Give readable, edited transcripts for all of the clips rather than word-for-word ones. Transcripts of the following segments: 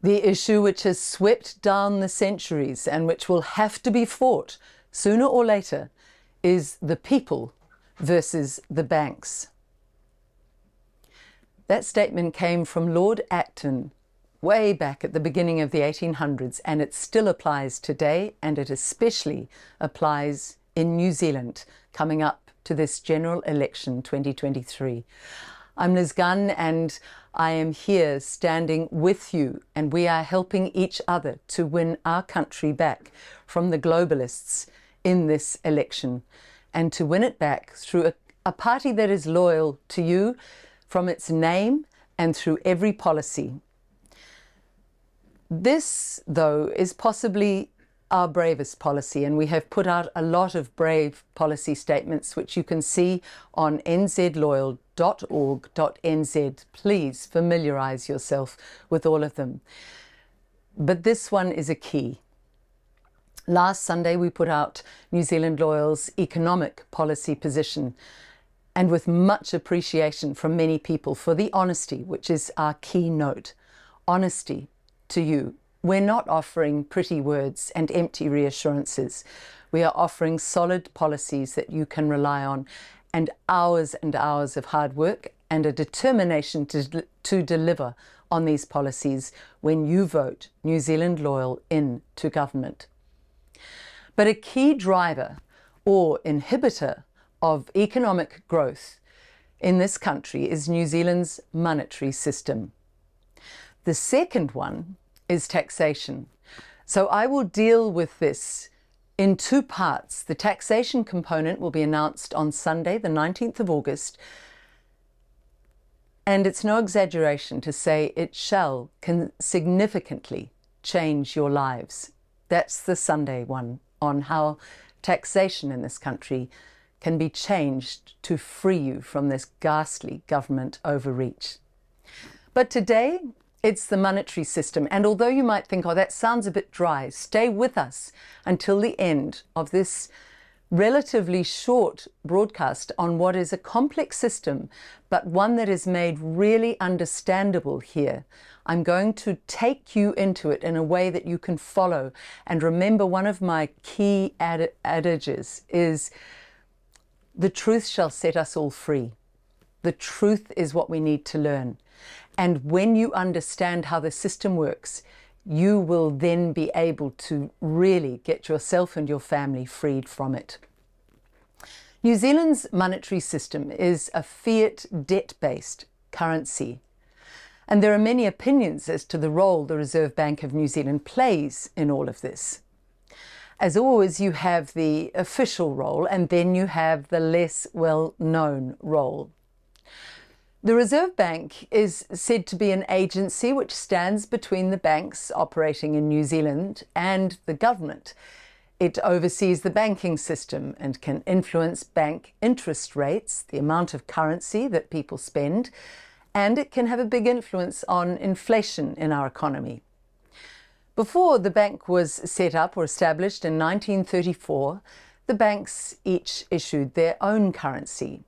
The issue which has swept down the centuries and which will have to be fought sooner or later is the people versus the banks. That statement came from Lord Acton way back at the beginning of the 1800s, and it still applies today, and it especially applies in New Zealand coming up to this general election 2023. I'm Liz Gunn, and I am here standing with you, and we are helping each other to win our country back from the globalists in this election, and to win it back through a party that is loyal to you from its name and through every policy. This, though, is possibly our bravest policy, and we have put out a lot of brave policy statements, which you can see on NZLoyal.org.nz. Please familiarise yourself with all of them. But this one is a key. Last Sunday, we put out New Zealand Loyal's economic policy position, and with much appreciation from many people for the honesty, which is our key note. Honesty to you. We're not offering pretty words and empty reassurances. We are offering solid policies that you can rely on, and hours of hard work and a determination to deliver on these policies when you vote New Zealand Loyal into government. But a key driver or inhibitor of economic growth in this country is New Zealand's monetary system. The second one is taxation. So I will deal with this in two parts. The taxation component will be announced on Sunday, the 19th of August, and it's no exaggeration to say it shall significantly change your lives. That's the Sunday one, on how taxation in this country can be changed to free you from this ghastly government overreach. But today, it's the monetary system, and although you might think, oh, that sounds a bit dry, stay with us until the end of this relatively short broadcast on what is a complex system, but one that is made really understandable here. I'm going to take you into it in a way that you can follow. And remember, one of my key adages is, the truth shall set us all free. The truth is what we need to learn. And when you understand how the system works, you will then be able to really get yourself and your family freed from it. New Zealand's monetary system is a fiat debt-based currency. And there are many opinions as to the role the Reserve Bank of New Zealand plays in all of this. As always, you have the official role, and then you have the less well-known role. The Reserve Bank is said to be an agency which stands between the banks operating in New Zealand and the government. It oversees the banking system and can influence bank interest rates, the amount of currency that people spend, and it can have a big influence on inflation in our economy. Before the bank was set up or established in 1934, the banks each issued their own currency.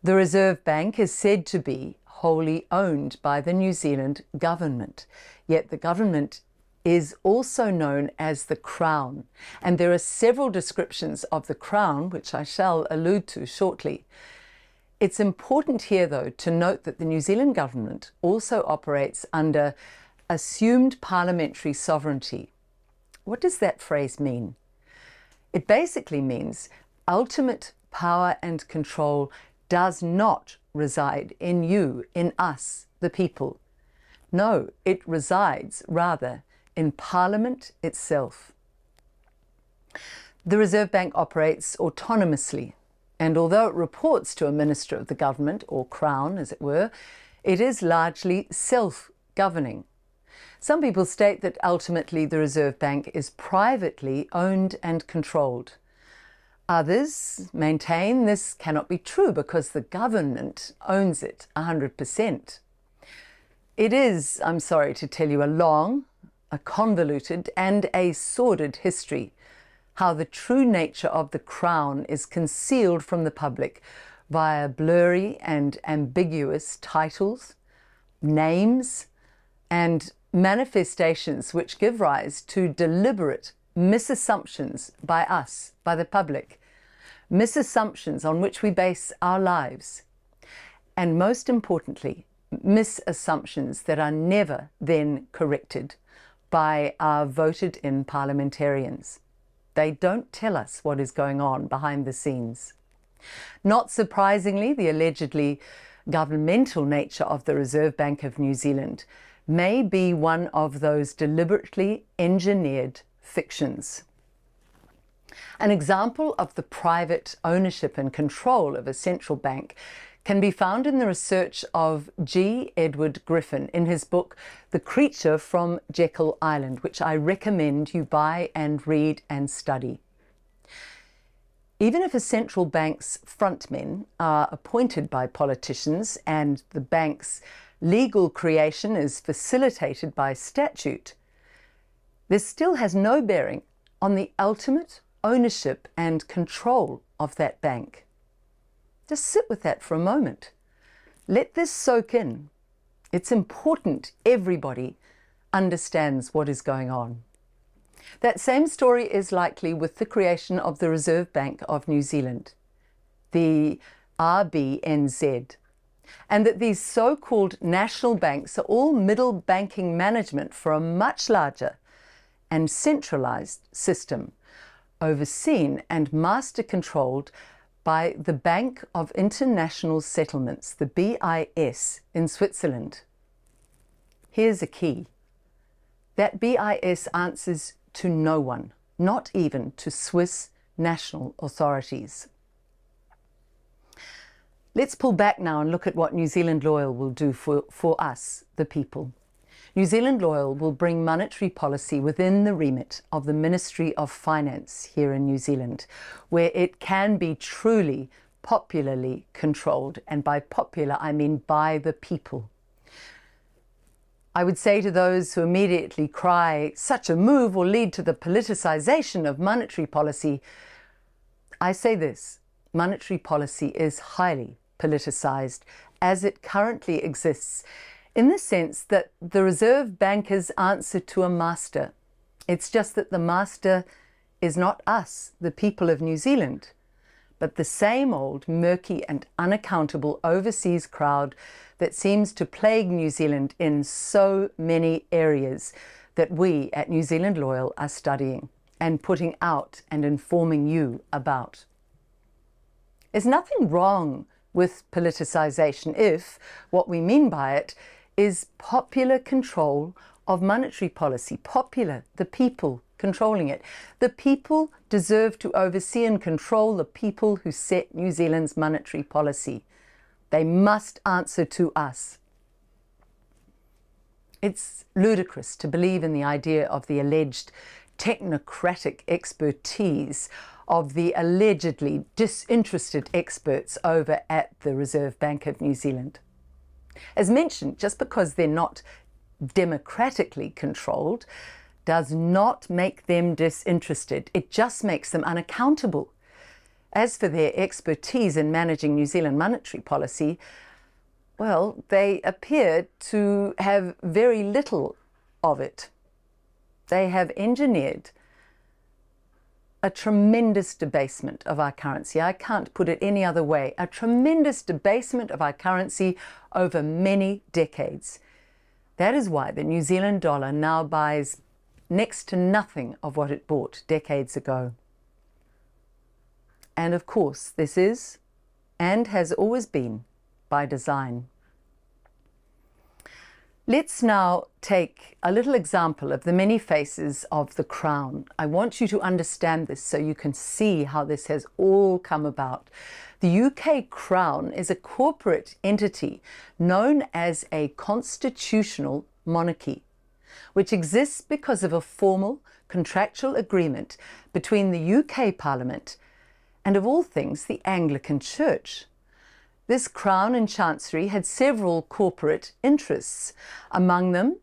The Reserve Bank is said to be wholly owned by the New Zealand government, yet the government is also known as the Crown, and there are several descriptions of the Crown, which I shall allude to shortly. It's important here, though, to note that the New Zealand government also operates under assumed parliamentary sovereignty. What does that phrase mean? It basically means ultimate power and control does not reside in you, in us, the people. No, it resides rather in Parliament itself. The Reserve Bank operates autonomously, and although it reports to a minister of the government, or Crown as it were, it is largely self-governing. Some people state that ultimately the Reserve Bank is privately owned and controlled. Others maintain this cannot be true because the government owns it 100%. It is, I'm sorry to tell you, a long, a convoluted and a sordid history, how the true nature of the Crown is concealed from the public via blurry and ambiguous titles, names, and manifestations which give rise to deliberate misassumptions by us, by the public, misassumptions on which we base our lives, and most importantly, misassumptions that are never then corrected by our voted in parliamentarians. They don't tell us what is going on behind the scenes. Not surprisingly, the allegedly governmental nature of the Reserve Bank of New Zealand may be one of those deliberately engineered fictions. An example of the private ownership and control of a central bank can be found in the research of G. Edward Griffin in his book, The Creature from Jekyll Island, which I recommend you buy and read and study. Even if a central bank's frontmen are appointed by politicians and the bank's legal creation is facilitated by statute, this still has no bearing on the ultimate ownership and control of that bank. Just sit with that for a moment. Let this soak in. It's important everybody understands what is going on. That same story is likely with the creation of the Reserve Bank of New Zealand, the RBNZ, and that these so-called national banks are all middle banking management for a much larger and centralized system, overseen and master-controlled by the Bank of International Settlements, the BIS, in Switzerland. Here's a key. That BIS answers to no one, not even to Swiss national authorities. Let's pull back now and look at what NZLoyal will do for us, the people. NZLoyal will bring monetary policy within the remit of the Ministry of Finance here in New Zealand, where it can be truly popularly controlled. And by popular, I mean by the people. I would say to those who immediately cry, such a move will lead to the politicization of monetary policy, I say this: monetary policy is highly politicized as it currently exists, in the sense that the Reserve Bankers answer to a master. It's just that the master is not us, the people of New Zealand, but the same old murky and unaccountable overseas crowd that seems to plague New Zealand in so many areas that we at NZLoyal are studying and putting out and informing you about. There's nothing wrong with politicization if what we mean by it is popular control of monetary policy. Popular, the people controlling it. The people deserve to oversee and control the people who set New Zealand's monetary policy. They must answer to us. It's ludicrous to believe in the idea of the alleged technocratic expertise of the allegedly disinterested experts over at the Reserve Bank of New Zealand. As mentioned, just because they're not democratically controlled does not make them disinterested. It just makes them unaccountable. As for their expertise in managing New Zealand monetary policy, well, they appear to have very little of it. They have engineered a tremendous debasement of our currency. I can't put it any other way. A tremendous debasement of our currency over many decades. That is why the New Zealand dollar now buys next to nothing of what it bought decades ago. And of course, this is and has always been by design. Let's now take a little example of the many faces of the Crown. I want you to understand this so you can see how this has all come about. The UK Crown is a corporate entity known as a constitutional monarchy, which exists because of a formal contractual agreement between the UK Parliament and, of all things, the Anglican Church. This Crown and Chancery had several corporate interests. Among them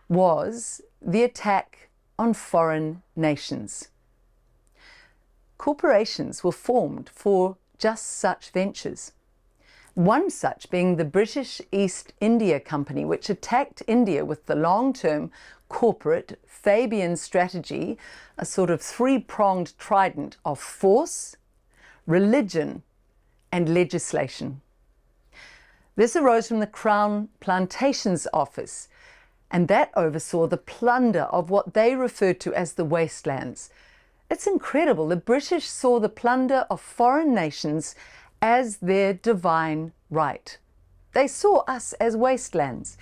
was the attack on foreign nations. Corporations were formed for just such ventures. One such being the British East India Company, which attacked India with the long-term corporate Fabian strategy, a sort of three-pronged trident of force, religion, and legislation. This arose from the Crown Plantations Office, and that oversaw the plunder of what they referred to as the wastelands. It's incredible. The British saw the plunder of foreign nations as their divine right. They saw us as wastelands.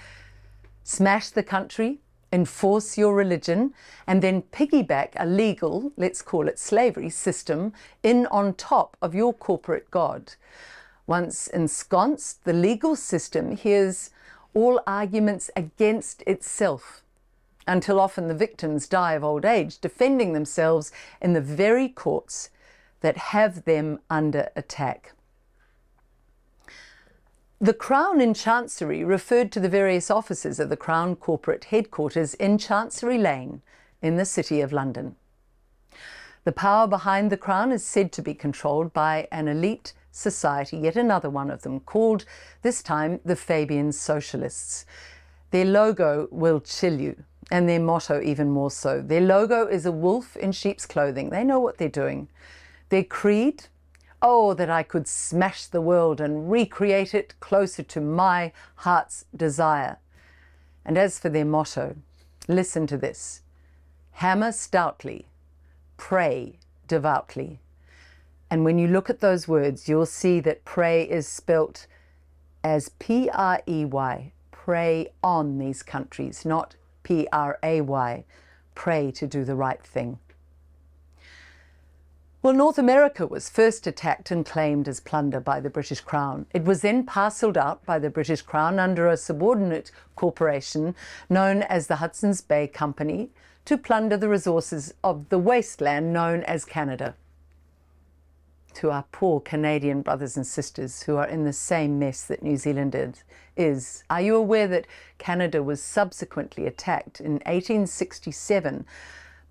Smash the country, enforce your religion, and then piggyback a legal, let's call it slavery, system in on top of your corporate God. Once ensconced, the legal system hears all arguments against itself, until often the victims die of old age, defending themselves in the very courts that have them under attack. The Crown in Chancery referred to the various offices of the Crown corporate headquarters in Chancery Lane in the City of London. The power behind the Crown is said to be controlled by an elite society, yet another one of them, called this time the Fabian Socialists. Their logo will chill you, and their motto even more so. Their logo is a wolf in sheep's clothing. They know what they're doing. Their creed, oh, that I could smash the world and recreate it closer to my heart's desire. And as for their motto, listen to this: hammer stoutly, pray devoutly. And when you look at those words, you'll see that pray is spelt as P-R-E-Y, pray on these countries, not P-R-A-Y, pray to do the right thing. Well, North America was first attacked and claimed as plunder by the British Crown. It was then parcelled out by the British Crown under a subordinate corporation known as the Hudson's Bay Company to plunder the resources of the wasteland known as Canada. To our poor Canadian brothers and sisters who are in the same mess that New Zealand is, are you aware that Canada was subsequently attacked in 1867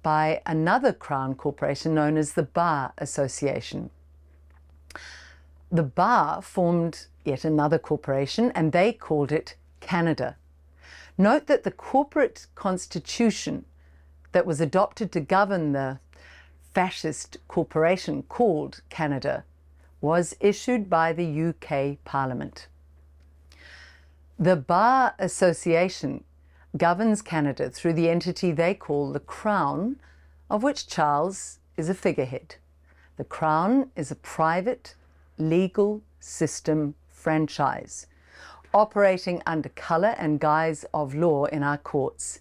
by another Crown corporation known as the Bar Association? The Bar formed yet another corporation and they called it Canada. Note that the corporate constitution that was adopted to govern the fascist corporation called Canada was issued by the UK Parliament. The Bar Association governs Canada through the entity they call the Crown, of which Charles is a figurehead. The Crown is a private legal system franchise operating under colour and guise of law in our courts.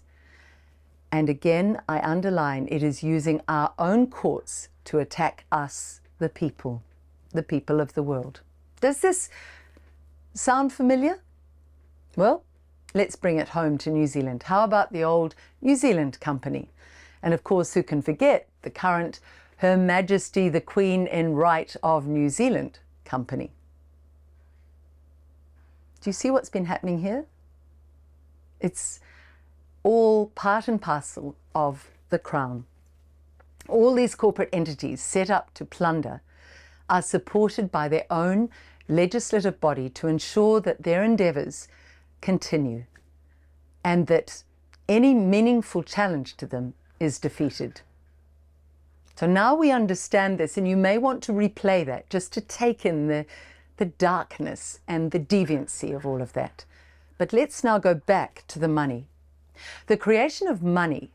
And again, I underline, it is using our own courts to attack us, the people of the world. Does this sound familiar? Well, let's bring it home to New Zealand. How about the old New Zealand Company? And of course, who can forget the current Her Majesty the Queen in Right of New Zealand Company? Do you see what's been happening here? It's all part and parcel of the Crown. All these corporate entities set up to plunder are supported by their own legislative body to ensure that their endeavours continue and that any meaningful challenge to them is defeated. So now we understand this, and you may want to replay that just to take in the darkness and the deviancy of all of that. But let's now go back to the money. The creation of money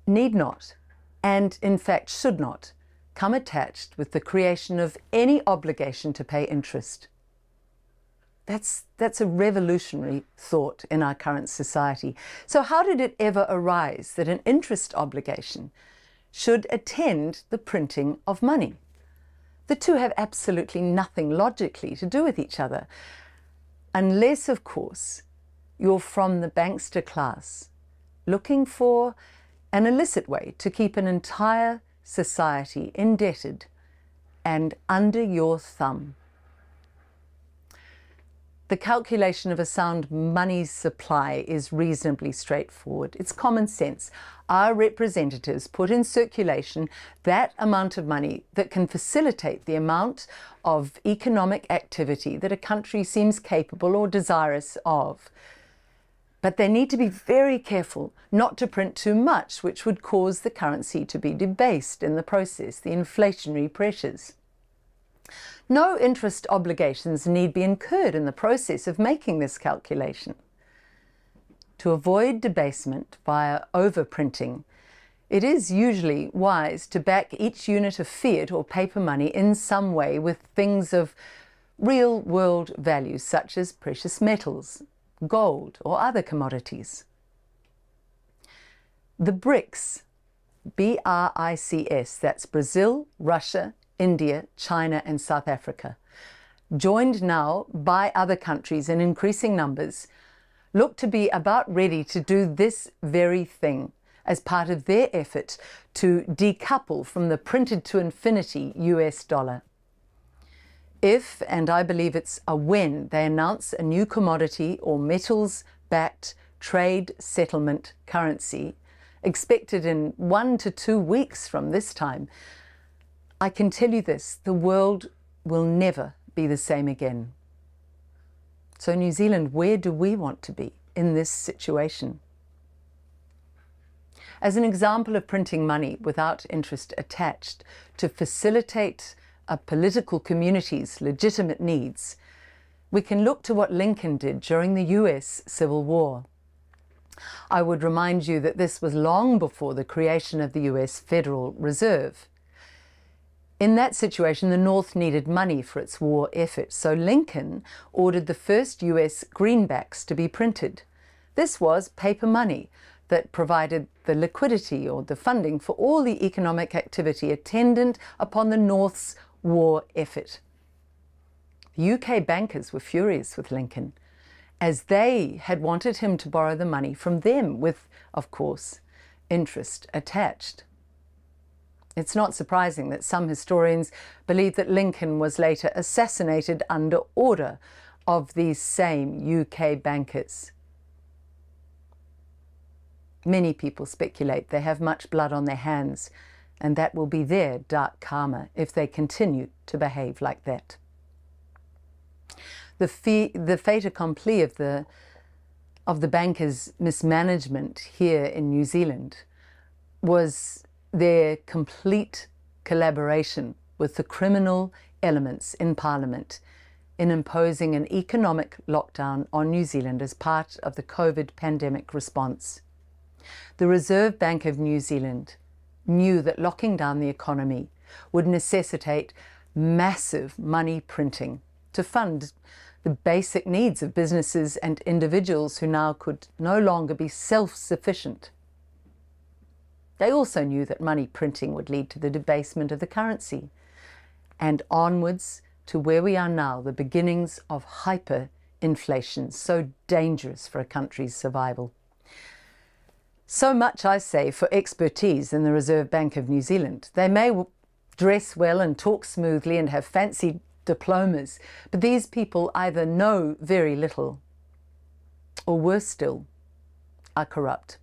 need not, and in fact should not, come attached with the creation of any obligation to pay interest. That's a revolutionary thought in our current society. So how did it ever arise that an interest obligation should attend the printing of money? The two have absolutely nothing logically to do with each other, unless, of course, you're from the bankster class, looking for an illicit way to keep an entire society indebted and under your thumb. The calculation of a sound money supply is reasonably straightforward. It's common sense. Our representatives put in circulation that amount of money that can facilitate the amount of economic activity that a country seems capable or desirous of. But they need to be very careful not to print too much, which would cause the currency to be debased in the process, the inflationary pressures. No interest obligations need be incurred in the process of making this calculation. To avoid debasement via overprinting, it is usually wise to back each unit of fiat or paper money in some way with things of real-world value, such as precious metals, gold, or other commodities. The BRICS, B-R-I-C-S, that's Brazil, Russia, India, China, and South Africa, joined now by other countries in increasing numbers, look to be about ready to do this very thing as part of their effort to decouple from the printed to infinity US dollar. If, and I believe it's a when, they announce a new commodity or metals-backed trade settlement currency, expected in 1 to 2 weeks from this time, I can tell you this, the world will never be the same again. So New Zealand, where do we want to be in this situation? As an example of printing money without interest attached to facilitate a political community's legitimate needs, we can look to what Lincoln did during the US Civil War. I would remind you that this was long before the creation of the US Federal Reserve. In that situation, the North needed money for its war effort, so Lincoln ordered the first US greenbacks to be printed. This was paper money that provided the liquidity or the funding for all the economic activity attendant upon the North's war effort. The UK bankers were furious with Lincoln, as they had wanted him to borrow the money from them with, of course, interest attached. It's not surprising that some historians believe that Lincoln was later assassinated under order of these same UK bankers. Many people speculate they have much blood on their hands, and that will be their dark karma if they continue to behave like that. The fait accompli of the bankers' mismanagement here in New Zealand was their complete collaboration with the criminal elements in Parliament in imposing an economic lockdown on New Zealand as part of the COVID pandemic response. The Reserve Bank of New Zealand knew that locking down the economy would necessitate massive money printing to fund the basic needs of businesses and individuals who now could no longer be self-sufficient. They also knew that money printing would lead to the debasement of the currency and onwards to where we are now, the beginnings of hyperinflation, so dangerous for a country's survival. So much, I say, for expertise in the Reserve Bank of New Zealand. They may dress well and talk smoothly and have fancy diplomas, but these people either know very little or, worse still, are corrupt.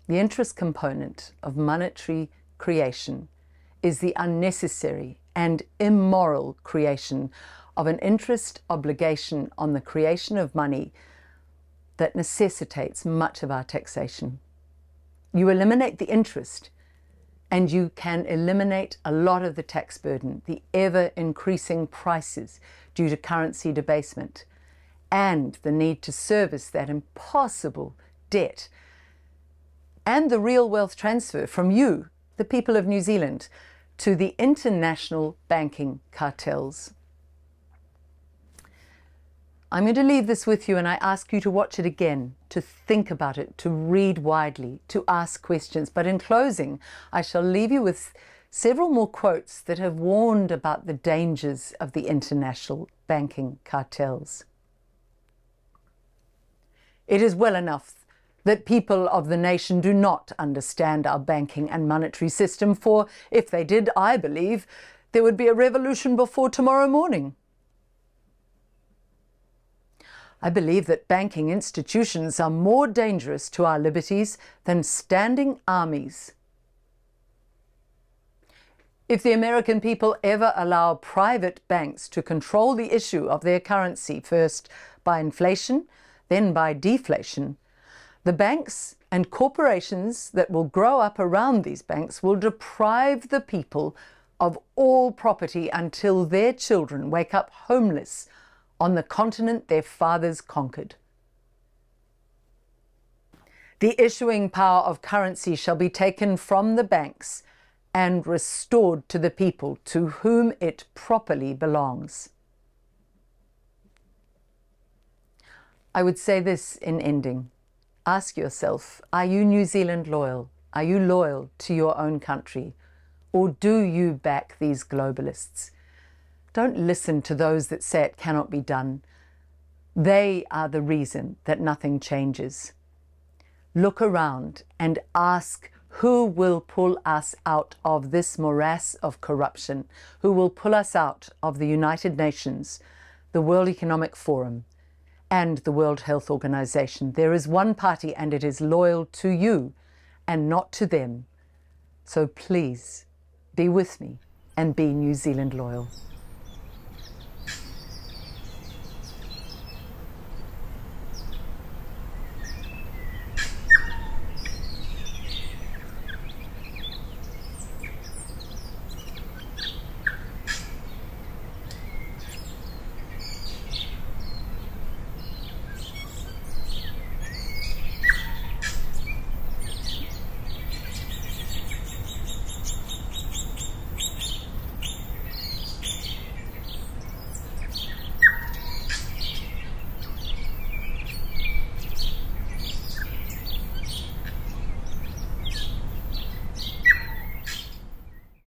The interest component of monetary creation is the unnecessary and immoral creation of an interest obligation on the creation of money that necessitates much of our taxation. You eliminate the interest and you can eliminate a lot of the tax burden, the ever-increasing prices due to currency debasement, and the need to service that impossible debt, and the real wealth transfer from you, the people of New Zealand, to the international banking cartels. I'm going to leave this with you, and I ask you to watch it again, to think about it, to read widely, to ask questions. But in closing, I shall leave you with several more quotes that have warned about the dangers of the international banking cartels. It is well enough that people of the nation do not understand our banking and monetary system, for if they did, I believe, there would be a revolution before tomorrow morning. I believe that banking institutions are more dangerous to our liberties than standing armies. If the American people ever allow private banks to control the issue of their currency, first by inflation, then by deflation, the banks and corporations that will grow up around these banks will deprive the people of all property until their children wake up homeless on the continent their fathers conquered. The issuing power of currency shall be taken from the banks and restored to the people to whom it properly belongs. I would say this in ending. Ask yourself, are you New Zealand loyal? Are you loyal to your own country? Or do you back these globalists? Don't listen to those that say it cannot be done. They are the reason that nothing changes. Look around and ask who will pull us out of this morass of corruption, who will pull us out of the United Nations, the World Economic Forum, and the World Health Organization. There is one party and it is loyal to you and not to them. So please be with me and be New Zealand loyal.